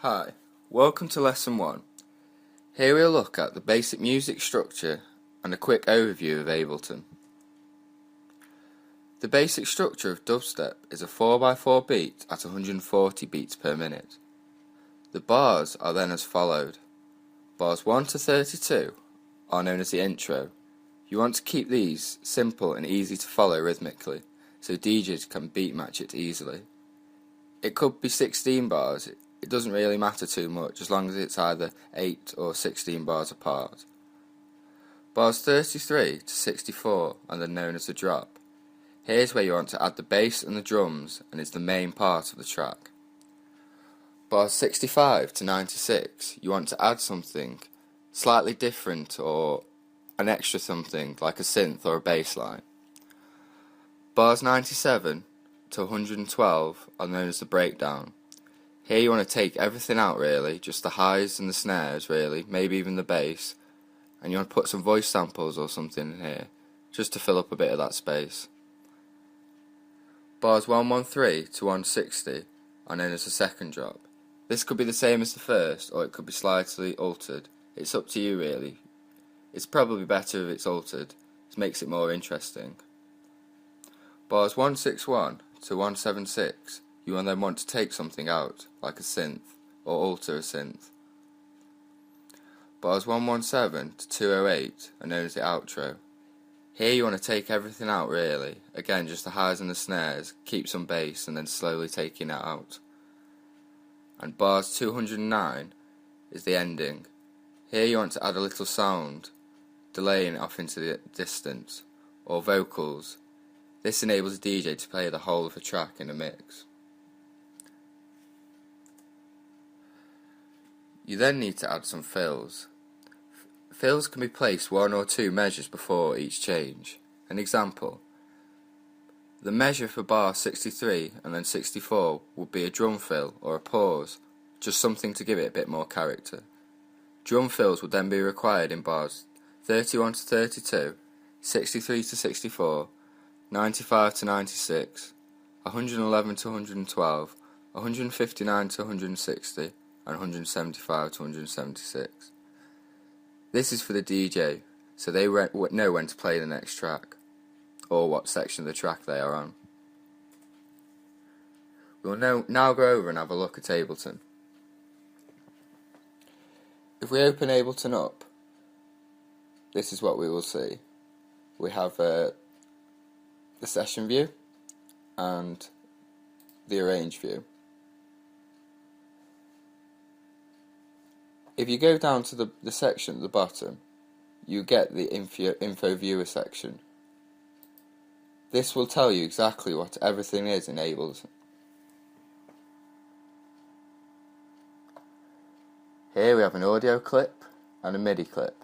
Hi, welcome to Lesson 1. Here we'll look at the basic music structure and a quick overview of Ableton. The basic structure of dubstep is a 4x4 beat at 140 beats per minute. The bars are then as followed. Bars 1 to 32 are known as the intro. You want to keep these simple and easy to follow rhythmically, so DJs can beat match it easily. It could be 16 bars. It doesn't really matter too much as long as it's either 8 or 16 bars apart. Bars 33 to 64 are then known as the drop. Here's where you want to add the bass and the drums, and it's the main part of the track. Bars 65 to 96, you want to add something slightly different or an extra something like a synth or a bass line. Bars 97 to 112 are known as the breakdown. Here you want to take everything out really, just the highs and the snares really, maybe even the bass, and you want to put some voice samples or something in here, just to fill up a bit of that space. Bars 113 to 160 are known as the second drop. This could be the same as the first, or it could be slightly altered. It's up to you really. It's probably better if it's altered, it makes it more interesting. Bars 161 to 176, you will then want to take something out, like a synth, or alter a synth. Bars 117 to 208 are known as the outro. Here you want to take everything out really, again just the highs and the snares, keep some bass and then slowly taking it out. And bars 209 is the ending. Here you want to add a little sound, delaying it off into the distance, or vocals. This enables the DJ to play the whole of the track in a mix. You then need to add some fills. Fills can be placed 1 or 2 measures before each change. An example, the measure for bar 63 and then 64 would be a drum fill or a pause, just something to give it a bit more character. Drum fills would then be required in bars 31 to 32, 63 to 64, 95 to 96, 111 to 112, 159 to 160, and 175 to 176. This is for the DJ, so they know when to play the next track, or what section of the track they are on. We'll now go over and have a look at Ableton. If we open Ableton up, this is what we will see. We have the session view and the arrange view. If you go down to the section at the bottom, you get the info viewer section. This will tell you exactly what everything is in Ableton. Here we have an audio clip and a MIDI clip.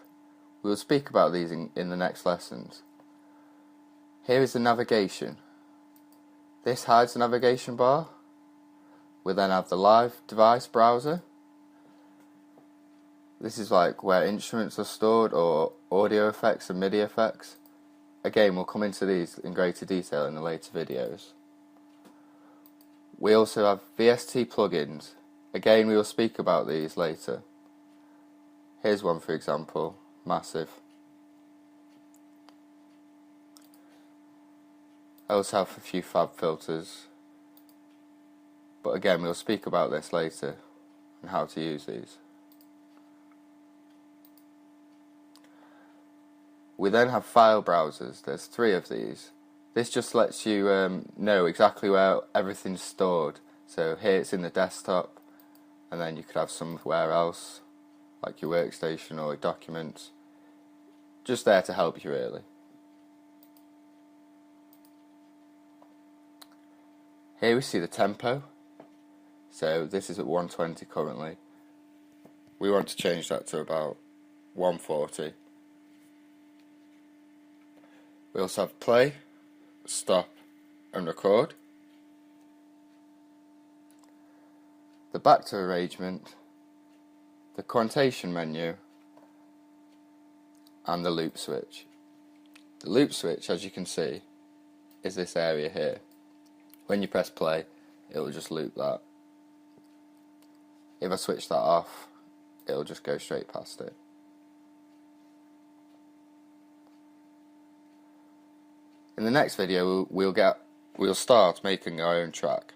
We will speak about these in the next lessons. Here is the navigation. This hides the navigation bar. We then have the live device browser. This is like where instruments are stored, or audio effects and MIDI effects. Again, we'll come into these in greater detail in the later videos. We also have VST plugins. Again, we will speak about these later. Here's one for example, Massive. I also have a few fab filters, but again we'll speak about this later and how to use these. We then have file browsers. There's 3 of these. This just lets you know exactly where everything's stored. So here it's in the desktop, and then you could have somewhere else, like your workstation or documents. Just there to help you really. Here we see the tempo. So this is at 120 currently. We want to change that to about 140. We also have play, stop and record. The back to arrangement, the quantation menu and the loop switch. The loop switch, as you can see, is this area here. When you press play, it will just loop that. If I switch that off, it'll just go straight past it. In the next video, we'll start making our own track.